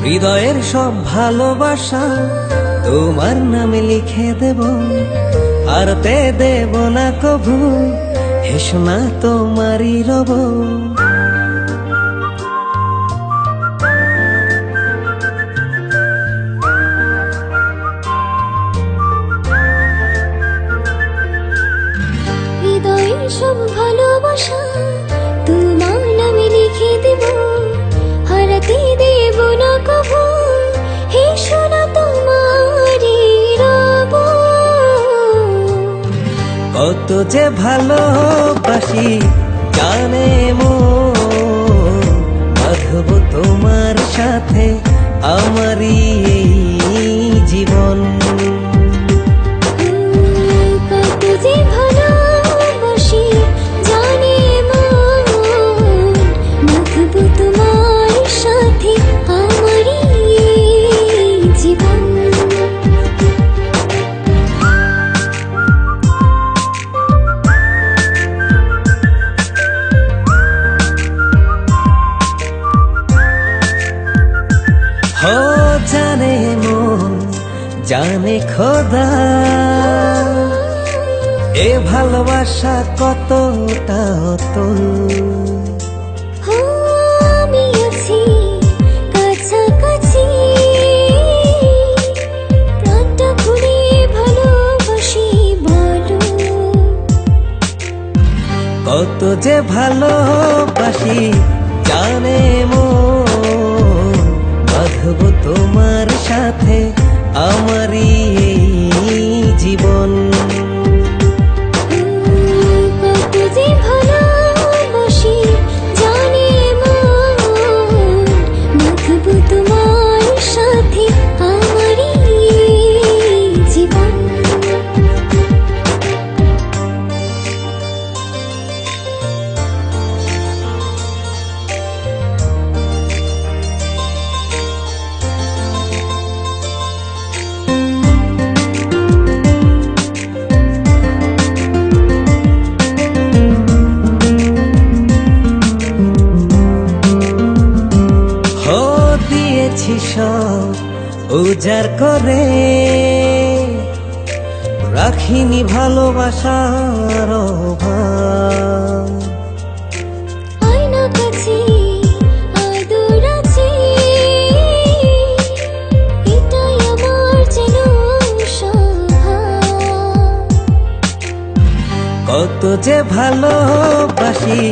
হৃদয়ের সব ভালোবাসা তোমার নামে লিখে দেব, হারতে দেব না কভু, হেসো না তোমারই রব। হৃদয়ের সব ভালোবাসা তোমার নামে লিখে দেব, হারাতে দেব না কভু, হেসো না তোমারই রব। কত যে ভালোবাসি জানে মন, বাঁধব তোমার সাথে আমারই এই জীবন। কত যে ভালোবাসি জানে মন, বাঁধব তোমার সাথে আমারই এই জীবন। हो जाने मन जाने खोदा, ए भालोबासा कतटा अतल। আমি আছি কাছাকাছি, প্রাণটা খুলে ভালোবাসি বলো। কত যে ভালোবাসি জানে মন, বাঁধব তোমার সাথে আমারই এই জীবন। কত যে ভালোবাসি জানে মন, বাঁধব তোমার সাথে আমারই এই জীবন। দিয়েছি সব উজাড় করে, রাখিনি ভালোবাসার অভাব। আয়না কাছে আদর আছে, এটাই আমার যেন স্বভাব। কত যে ভালোবাসি